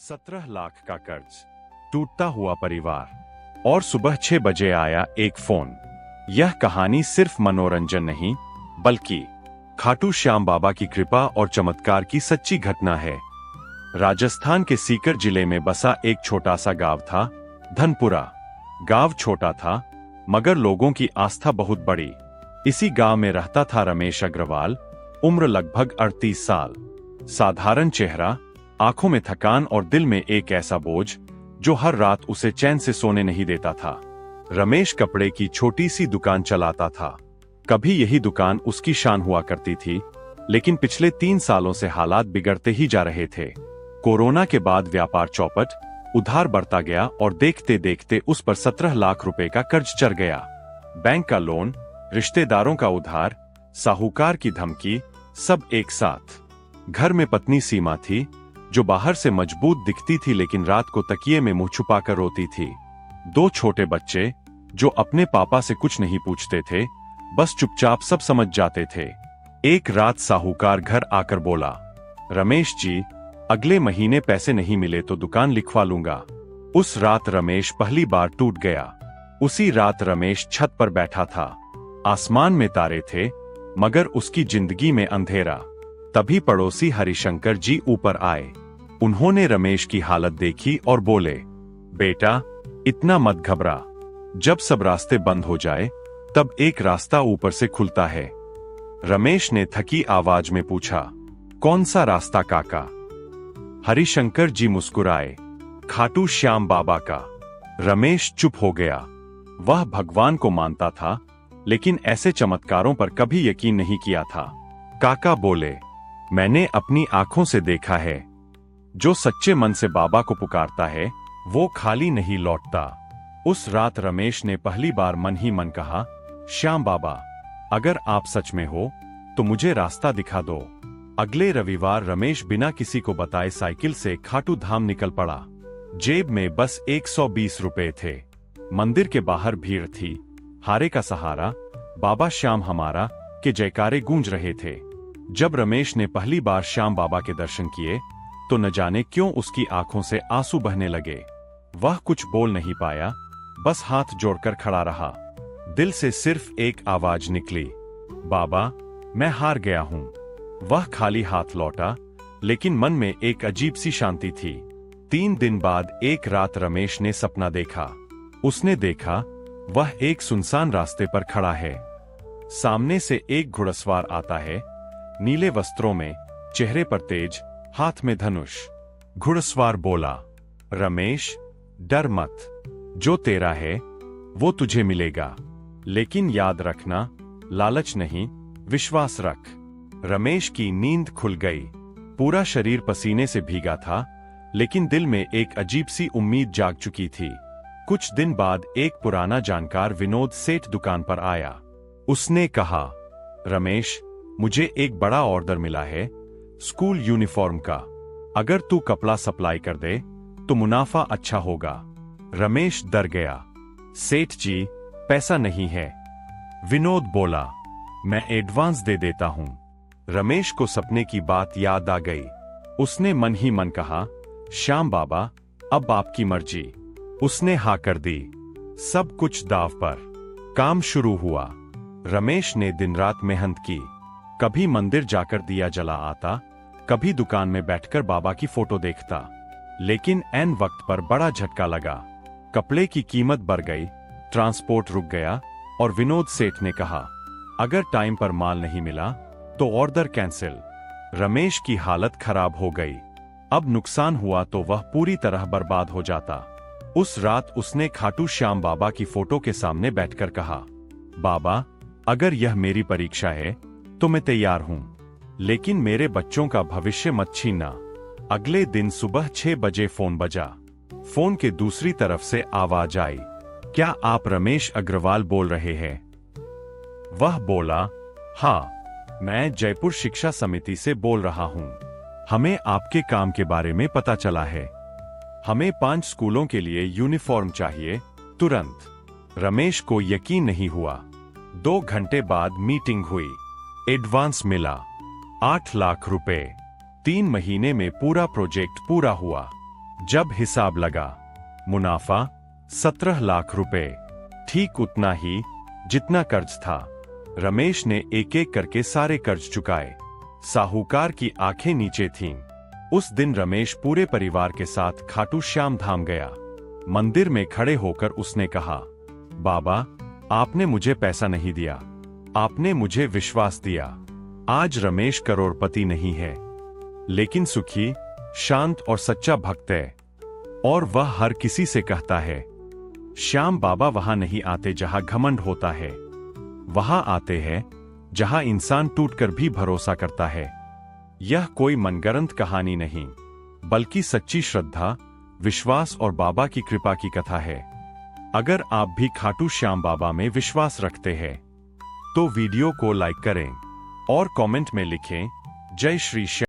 17 लाख का कर्ज, टूटता हुआ परिवार और सुबह 6 बजे आया एक फोन। यह कहानी सिर्फ मनोरंजन नहीं, बल्कि खाटू श्याम बाबा की कृपा और चमत्कार की सच्ची घटना है। राजस्थान के सीकर जिले में बसा एक छोटा सा गांव था, धनपुरा। गांव छोटा था, मगर लोगों की आस्था बहुत बड़ी। इसी गांव में रहता था रमेश अग्रवाल, उम्र लगभग 38 साल। साधारण चेहरा, आंखों में थकान और दिल में एक ऐसा बोझ जो हर रात उसे चैन से सोने नहीं देता था। रमेश कपड़े की छोटी सी दुकान चलाता था। कभी यही दुकान उसकी शान हुआ करती थी, लेकिन पिछले 3 सालों से हालात बिगड़ते ही जा रहे थे। कोरोना के बाद व्यापार चौपट, उधार बढ़ता गया और देखते देखते उस पर 17 लाख रुपए का कर्ज चढ़ गया। बैंक का लोन, रिश्तेदारों का उधार, साहूकार की धमकी, सब एक साथ। घर में पत्नी सीमा थी, जो बाहर से मजबूत दिखती थी लेकिन रात को तकिए में मुंह छुपाकर रोती थी। 2 छोटे बच्चे, जो अपने पापा से कुछ नहीं पूछते थे, बस चुपचाप सब समझ जाते थे। एक रात साहूकार घर आकर बोला, रमेश जी, अगले महीने पैसे नहीं मिले तो दुकान लिखवा लूंगा। उस रात रमेश पहली बार टूट गया। उसी रात रमेश छत पर बैठा था। आसमान में तारे थे, मगर उसकी जिंदगी में अंधेरा। तभी पड़ोसी हरिशंकर जी ऊपर आए। उन्होंने रमेश की हालत देखी और बोले, बेटा, इतना मत घबरा। जब सब रास्ते बंद हो जाए, तब एक रास्ता ऊपर से खुलता है। रमेश ने थकी आवाज में पूछा, कौन सा रास्ता काका? हरिशंकर जी मुस्कुराए, खाटू श्याम बाबा का। रमेश चुप हो गया। वह भगवान को मानता था, लेकिन ऐसे चमत्कारों पर कभी यकीन नहीं किया था। काका बोले, मैंने अपनी आंखों से देखा है, जो सच्चे मन से बाबा को पुकारता है, वो खाली नहीं लौटता। उस रात रमेश ने पहली बार मन ही मन कहा, श्याम बाबा, अगर आप सच में हो, तो मुझे रास्ता दिखा दो। अगले रविवार रमेश बिना किसी को बताए साइकिल से खाटू धाम निकल पड़ा। जेब में बस 120 रुपए थे। मंदिर के बाहर भीड़ थी। हारे का सहारा, बाबा श्याम हमारा के जयकारे गूंज रहे थे। जब रमेश ने पहली बार श्याम बाबा के दर्शन किए, तो न जाने क्यों उसकी आंखों से आंसू बहने लगे। वह कुछ बोल नहीं पाया, बस हाथ जोड़कर खड़ा रहा। दिल से सिर्फ एक आवाज निकली, बाबा, मैं हार गया हूं। वह खाली हाथ लौटा, लेकिन मन में एक अजीब सी शांति थी। 3 दिन बाद एक रात रमेश ने सपना देखा। उसने देखा, वह एक सुनसान रास्ते पर खड़ा है। सामने से एक घुड़सवार आता है, नीले वस्त्रों में, चेहरे पर तेज, हाथ में धनुष। घुड़सवार बोला, रमेश, डर मत। जो तेरा है, वो तुझे मिलेगा। लेकिन याद रखना, लालच नहीं, विश्वास रख। रमेश की नींद खुल गई। पूरा शरीर पसीने से भीगा था, लेकिन दिल में एक अजीब सी उम्मीद जाग चुकी थी। कुछ दिन बाद एक पुराना जानकार विनोद सेठ दुकान पर आया। उसने कहा, रमेश, मुझे एक बड़ा ऑर्डर मिला है, स्कूल यूनिफॉर्म का। अगर तू कपड़ा सप्लाई कर दे, तो मुनाफा अच्छा होगा। रमेश डर गया। सेठ जी, पैसा नहीं है। विनोद बोला, मैं एडवांस दे देता हूं। रमेश को सपने की बात याद आ गई। उसने मन ही मन कहा, श्याम बाबा, अब आपकी मर्जी। उसने हाँ कर दी। सब कुछ दांव पर। काम शुरू हुआ। रमेश ने दिन रात मेहनत की। कभी मंदिर जाकर दिया जला आता, कभी दुकान में बैठकर बाबा की फोटो देखता। लेकिन ऐन वक्त पर बड़ा झटका लगा। कपड़े की कीमत बढ़ गई, ट्रांसपोर्ट रुक गया और विनोद सेठ ने कहा, अगर टाइम पर माल नहीं मिला तो ऑर्डर कैंसिल। रमेश की हालत खराब हो गई। अब नुकसान हुआ तो वह पूरी तरह बर्बाद हो जाता। उस रात उसने खाटू श्याम बाबा की फोटो के सामने बैठकर कहा, बाबा, अगर यह मेरी परीक्षा है तो मैं तैयार हूं, लेकिन मेरे बच्चों का भविष्य मत छीनना। अगले दिन सुबह 6 बजे फोन बजा। फोन के दूसरी तरफ से आवाज आई, क्या आप रमेश अग्रवाल बोल रहे हैं? वह बोला, हाँ, मैं जयपुर शिक्षा समिति से बोल रहा हूं। हमें आपके काम के बारे में पता चला है। हमें 5 स्कूलों के लिए यूनिफॉर्म चाहिए, तुरंत। रमेश को यकीन नहीं हुआ। 2 घंटे बाद मीटिंग हुई। एडवांस मिला, 8 लाख रुपए। 3 महीने में पूरा प्रोजेक्ट पूरा हुआ। जब हिसाब लगा, मुनाफा 17 लाख रुपए, ठीक उतना ही जितना कर्ज था। रमेश ने एक एक करके सारे कर्ज चुकाए। साहूकार की आंखें नीचे थीं। उस दिन रमेश पूरे परिवार के साथ खाटू श्याम धाम गया। मंदिर में खड़े होकर उसने कहा, बाबा, आपने मुझे पैसा नहीं दिया, आपने मुझे विश्वास दिया। आज रमेश करोड़पति नहीं है, लेकिन सुखी, शांत और सच्चा भक्त है। और वह हर किसी से कहता है, श्याम बाबा वहां नहीं आते जहां घमंड होता है, वहां आते हैं जहां इंसान टूटकर भी भरोसा करता है। यह कोई मनगढ़ंत कहानी नहीं, बल्कि सच्ची श्रद्धा, विश्वास और बाबा की कृपा की कथा है। अगर आप भी खाटू श्याम बाबा में विश्वास रखते हैं, तो वीडियो को लाइक करें और कमेंट में लिखें, जय श्री श्याम।